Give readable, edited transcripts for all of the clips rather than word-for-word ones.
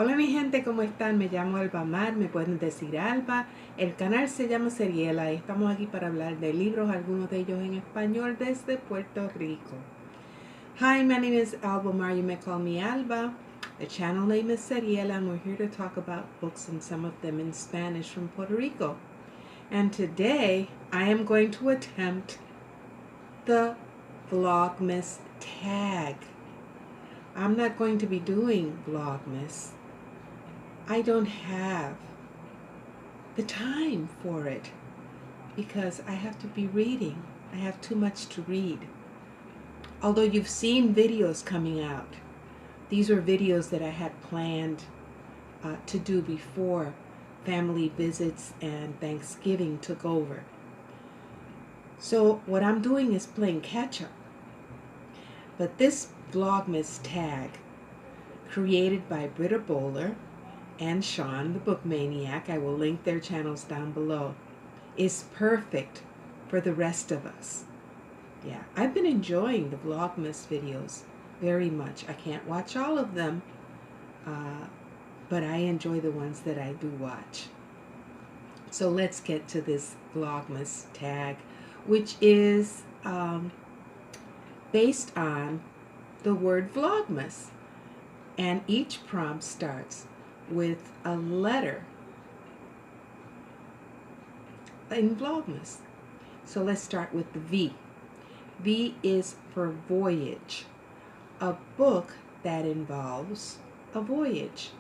Hola mi gente, ¿cómo están? Me llamo Alba Mar, me pueden decir Alba. El canal se llama Seriela y estamos aquí para hablar de libros, algunos de ellos en español desde Puerto Rico. Hi, my name is Alba Mar, you may call me Alba. The channel name is Seriela and we're here to talk about books and some of them in Spanish from Puerto Rico. And today I am going to attempt the Vlogmas Tag. I'm not going to be doing Vlogmas. I don't have the time for it because I have to be reading. I have too much to read. Although you've seen videos coming out, these are videos that I had planned to do before family visits and Thanksgiving took over. So what I'm doing is playing catch up. But this Vlogmas Tag, created by Britta Böhler and Shawn, the book Maniac, I will link their channels down below, is perfect for the rest of us. Yeah, I've been enjoying the Vlogmas videos very much. I can't watch all of them, but I enjoy the ones that I do watch. So let's get to this Vlogmas Tag, which is based on the word Vlogmas. And each prompt starts with a letter in Vlogmas. So let's start with the V. V is for Voyage, a book that involves a voyage.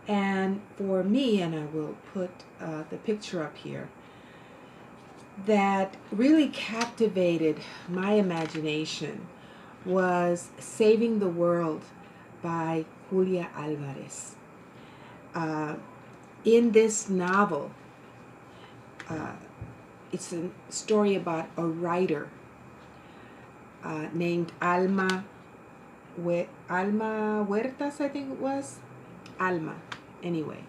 And for me, and I will put the picture up here, that really captivated my imagination was Saving the World by Julia Alvarez. In this novel, it's a story about a writer named Alma Huertas, I think it was. Alma, anyway.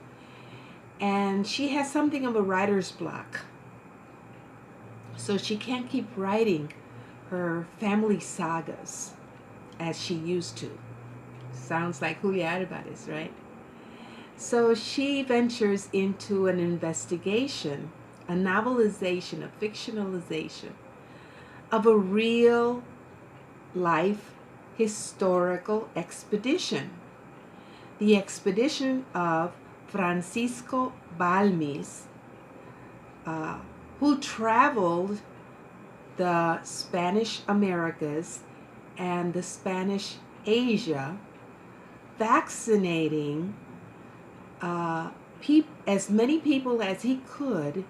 And she has something of a writer's block. So she can't keep writing her family sagas as she used to. Sounds like Julia Alvarez, right? So she ventures into an investigation, a novelization, a fictionalization of a real life historical expedition. The expedition of Francisco Balmes, who traveled the Spanish Americas and the Spanish Asia, vaccinating as many people as he could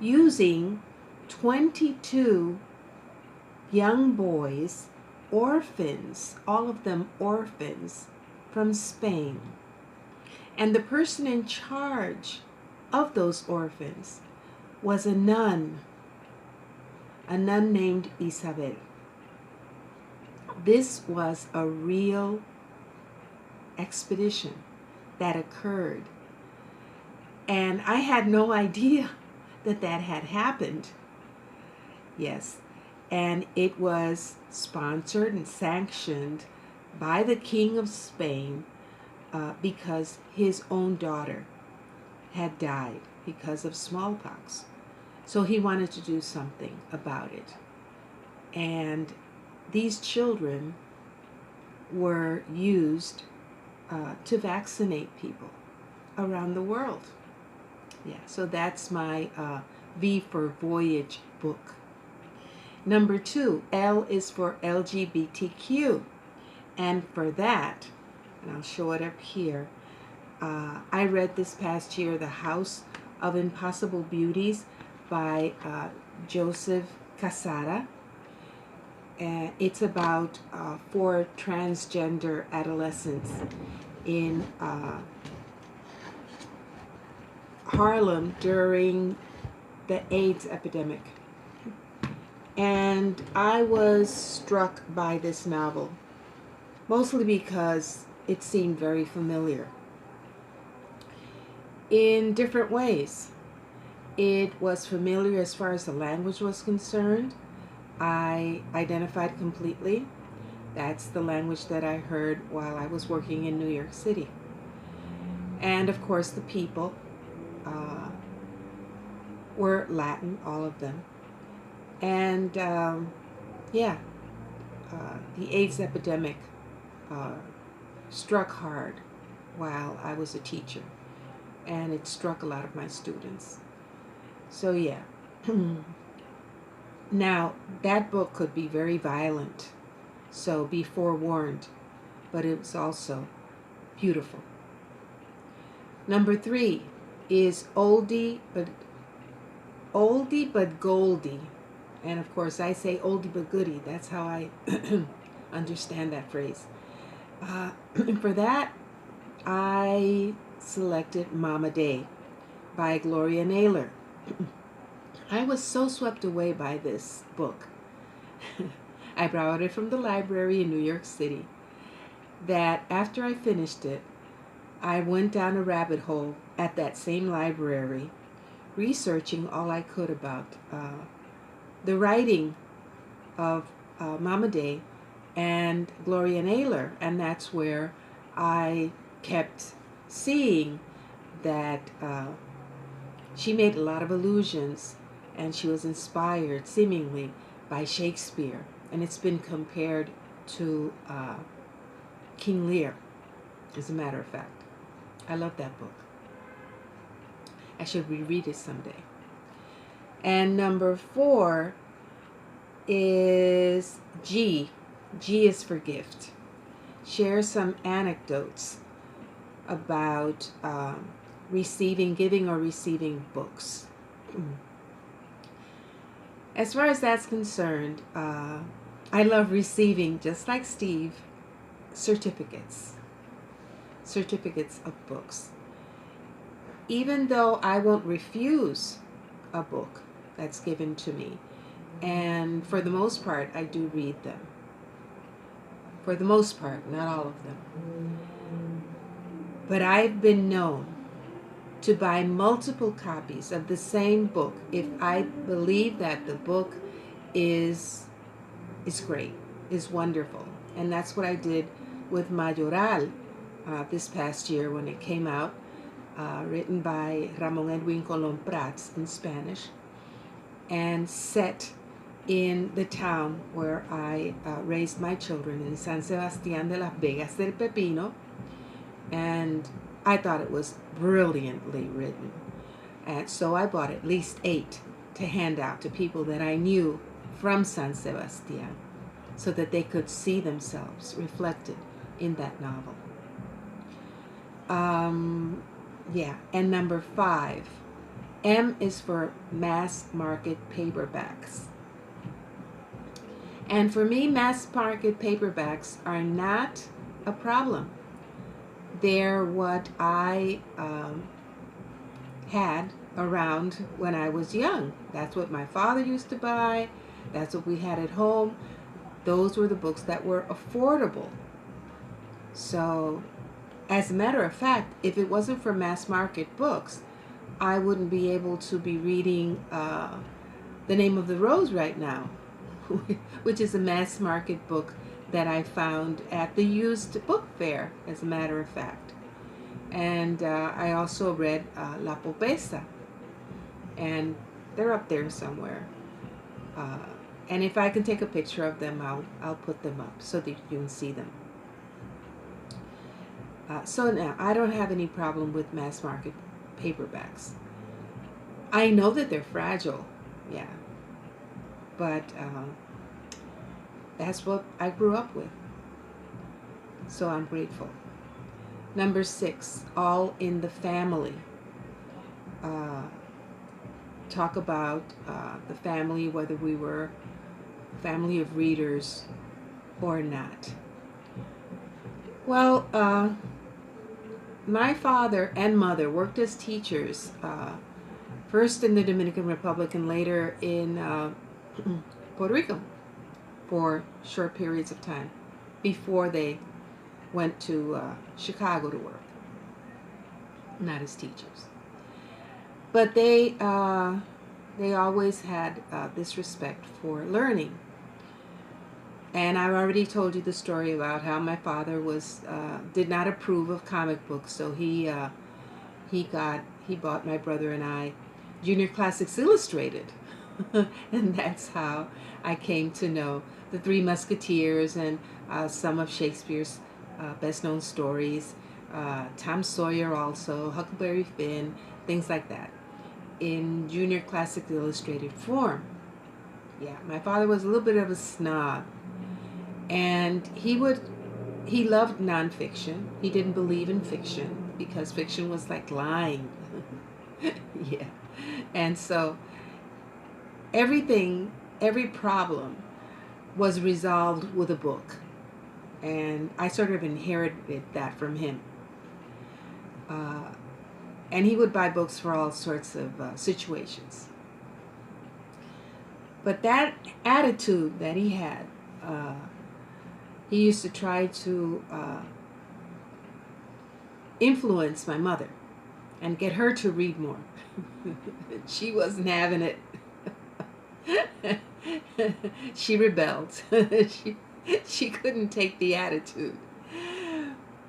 using 22 young boys, orphans, all of them orphans, from Spain. And the person in charge of those orphans was a nun named Isabel. This was a real expedition that occurred. And I had no idea that that had happened. Yes. And it was sponsored and sanctioned by the King of Spain because his own daughter had died because of smallpox. So he wanted to do something about it. And these children were used to vaccinate people around the world. Yeah, so that's my V for Voyage book. Number 2, L is for LGBTQ. And for that, and I'll show it up here, I read this past year The House of Impossible Beauties by Joseph Cassara. And it's about 4 transgender adolescents in Harlem during the AIDS epidemic. And I was struck by this novel, mostly because it seemed very familiar in different ways. It was familiar as far as the language was concerned. I identified completely. That's the language that I heard while I was working in New York City. And of course the people were Latin, all of them. And yeah, the AIDS epidemic struck hard while I was a teacher, and it struck a lot of my students. So yeah. Now, that book could be very violent, so be forewarned, but it was also beautiful. Number 3 is Oldie but Goldie. And of course I say oldie but goodie. That's how I understand that phrase. For that, I selected Mama Day by Gloria Naylor. I was so swept away by this book. I borrowed it from the library in New York City that after I finished it, I went down a rabbit hole at that same library, researching all I could about the writing of Mama Day and Gloria Naylor, and that's where I kept seeing that she made a lot of allusions, and she was inspired, seemingly, by Shakespeare, and it's been compared to King Lear, as a matter of fact. I love that book. I should reread it someday. And number 4 is G. G is for gift. Share some anecdotes about giving or receiving books. As far as that's concerned, I love receiving, just like Steve, certificates of books. Even though I won't refuse a book that's given to me, and for the most part I do read them. For the most part, not all of them. But I've been known to buy multiple copies of the same book if I believe that the book is great, is wonderful. And that's what I did with Mayoral this past year when it came out, written by Ramon Edwin Colón Prats in Spanish, and set in the town where I raised my children, in San Sebastián de las Vegas del Pepino. And I thought it was brilliantly written. And so I bought at least 8 to hand out to people that I knew from San Sebastián, so that they could see themselves reflected in that novel. Yeah, and number 5, M is for Mass-Market Paperbacks. And for me, Mass-Market Paperbacks are not a problem. They're what I had around when I was young. That's what my father used to buy. That's what we had at home. Those were the books that were affordable. So, as a matter of fact, if it wasn't for mass market books, I wouldn't be able to be reading The Name of the Rose right now, which is a mass market book that I found at the used book fair, as a matter of fact. And I also read La Pobreza, and they're up there somewhere. And if I can take a picture of them, I'll put them up so that you can see them. So now, I don't have any problem with mass market paperbacks. I know that they're fragile, yeah, but that's what I grew up with. So I'm grateful. Number 6, All in the Family. Talk about the family, whether we were a family of readers or not. Well, my father and mother worked as teachers, first in the Dominican Republic and later in Puerto Rico for short periods of time before they went to Chicago to work, not as teachers. But they always had this respect for learning. And I've already told you the story about how my father did not approve of comic books, so he he bought my brother and I Junior Classics Illustrated. And that's how I came to know the Three Musketeers and some of Shakespeare's best-known stories, Tom Sawyer also, Huckleberry Finn, things like that, in Junior Classics Illustrated form. Yeah, my father was a little bit of a snob, and he loved nonfiction. He didn't believe in fiction because fiction was like lying. Yeah, and so every problem was resolved with a book, and I sort of inherited that from him. And he would buy books for all sorts of situations. But that attitude that he had, he used to try to influence my mother and get her to read more. She wasn't having it. She rebelled. She couldn't take the attitude.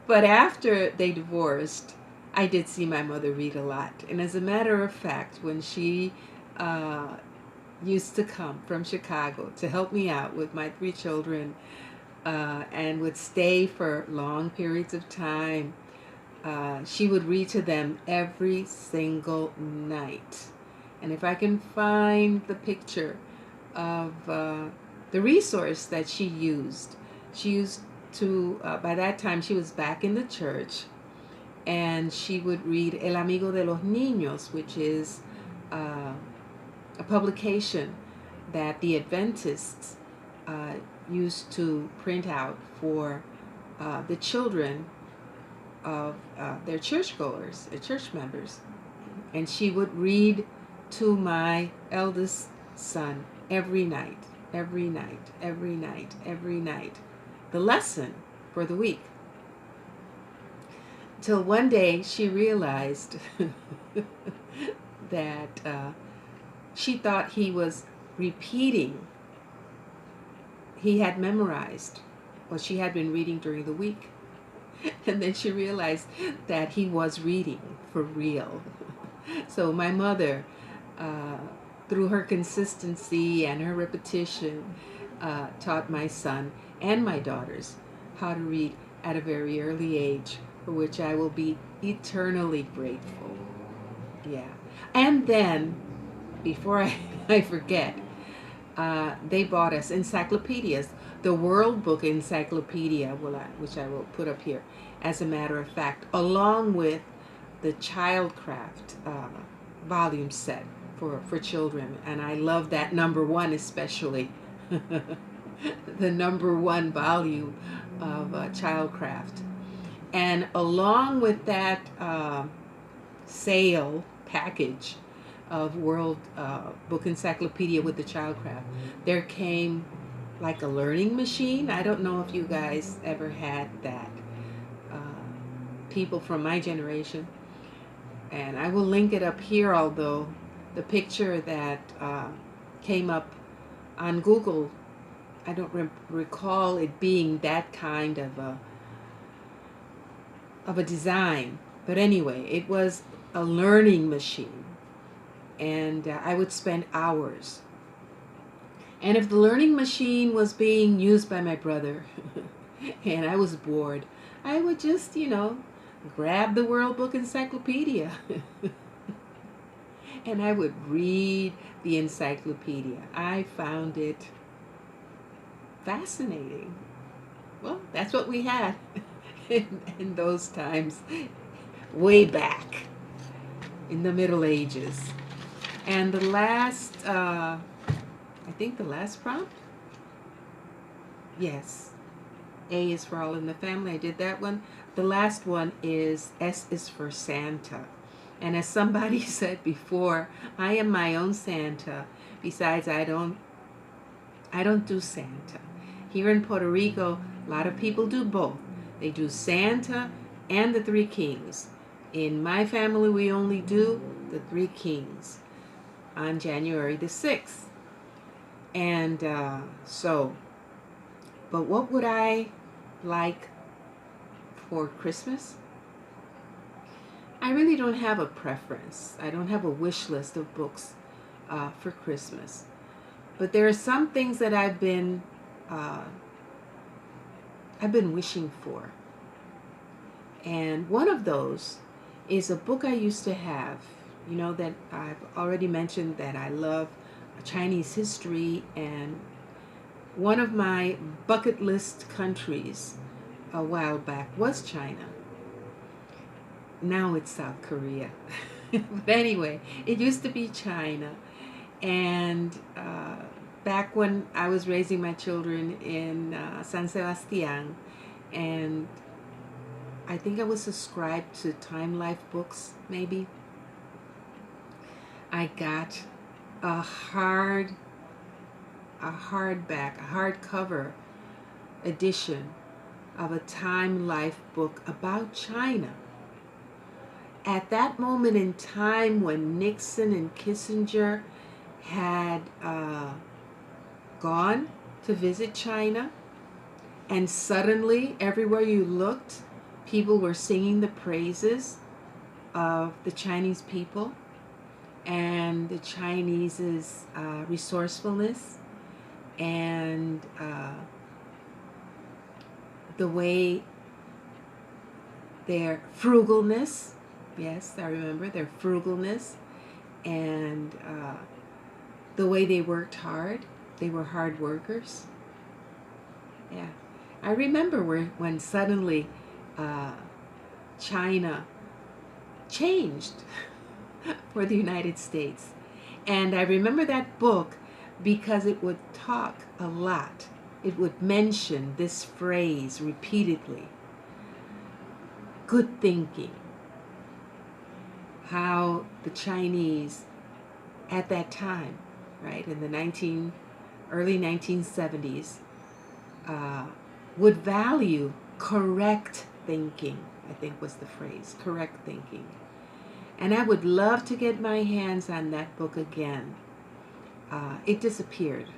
But after they divorced, I did see my mother read a lot. And as a matter of fact, when she used to come from Chicago to help me out with my 3 children and would stay for long periods of time, she would read to them every single night. And if I can find the picture of the resource that she used to, by that time she was back in the church, and she would read El Amigo de los Niños, which is a publication that the Adventists used to print out for the children of their churchgoers, their church members. And she would read to my eldest son every night, every night, every night, every night, the lesson for the week. Till one day she realized that she thought he was repeating. He had memorized what she had been reading during the week. And then she realized that he was reading for real. So my mother, through her consistency and her repetition, taught my son and my daughters how to read at a very early age, for which I will be eternally grateful. Yeah. And then, before I forget, they bought us encyclopedias. The World Book Encyclopedia, which I will put up here, as a matter of fact, along with the Childcraft volume set for children. And I love that #1 especially. The #1 volume of Childcraft. And along with that sale package of World Book Encyclopedia with the Childcraft, there came like a learning machine. I don't know if you guys ever had that. People from my generation. And I will link it up here, although the picture that came up on Google, I don't recall it being that kind of a design. But anyway, it was a learning machine. And I would spend hours. And if the learning machine was being used by my brother and I was bored, I would just, grab the World Book Encyclopedia and I would read the encyclopedia. I found it fascinating. Well, that's what we had in those times, way back in the Middle Ages. And the last, I think the last prompt? Yes. A is for All in the Family. I did that one. The last one is S is for Santa. And as somebody said before, I am my own Santa. Besides, I don't do Santa. Here in Puerto Rico, a lot of people do both. They do Santa and the 3 Kings. In my family, we only do the 3 Kings on January the 6th. And but what would I like for Christmas? I really don't have a preference. I don't have a wish list of books for Christmas. But there are some things that I've been wishing for. And one of those is a book I used to have. You know that I've already mentioned that I love Chinese history, and one of my bucket list countries a while back was China. Now it's South Korea. But anyway, it used to be China. And back when I was raising my children in San Sebastian, and I think I was subscribed to Time Life books, maybe. I got a hardcover edition of a Time Life book about China. At that moment in time when Nixon and Kissinger had gone to visit China, and suddenly everywhere you looked, people were singing the praises of the Chinese people and the Chinese's resourcefulness and the way their frugalness, yes, I remember their frugalness, and the way they worked hard. They were hard workers. Yeah, I remember when suddenly China changed for the United States. And I remember that book because it would talk a lot. It would mention this phrase repeatedly. Good thinking. How the Chinese at that time, right, in the early 1970s, would value correct thinking, I think was the phrase, correct thinking. And I would love to get my hands on that book again. It disappeared.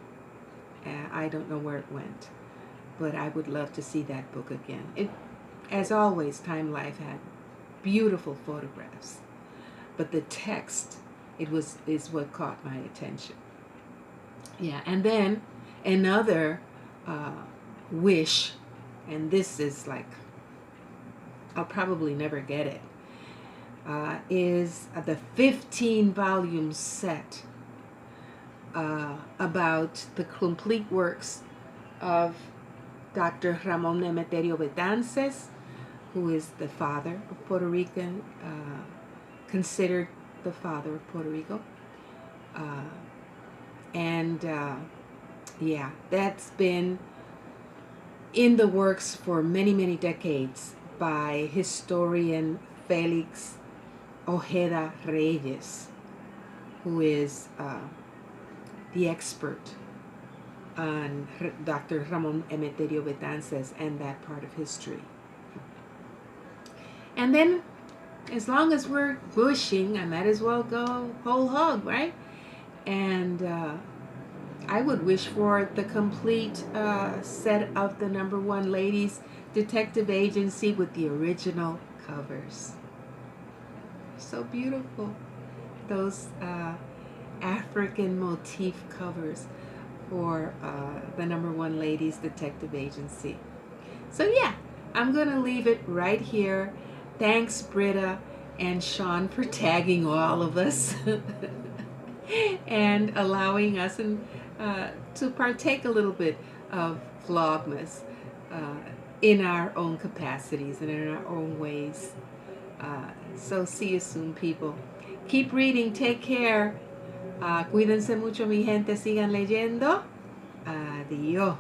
I don't know where it went, but I would love to see that book again. As always, Time Life had beautiful photographs, but the text is what caught my attention. Yeah, and then another wish, and this is like, I'll probably never get it, is the 15-volume set about the complete works of Dr. Ramon Emeterio Betances, who is the father of Puerto Rican, considered the father of Puerto Rico. Yeah, that's been in the works for many, many decades by historian Felix Ojeda Reyes, who is the expert on Dr. Ramon Emeterio Betances and that part of history. And then, as long as we're wishing, I might as well go whole hog, right? And I would wish for the complete set of the #1 Ladies Detective Agency with the original covers. So beautiful. Those African motif covers for the #1 Ladies Detective Agency. So yeah, I'm going to leave it right here. Thanks, Britta and Shawn, for tagging all of us and allowing us to partake a little bit of Vlogmas in our own capacities and in our own ways. So see you soon, people. Keep reading. Take care. Cuídense mucho, mi gente. Sigan leyendo. Adiós.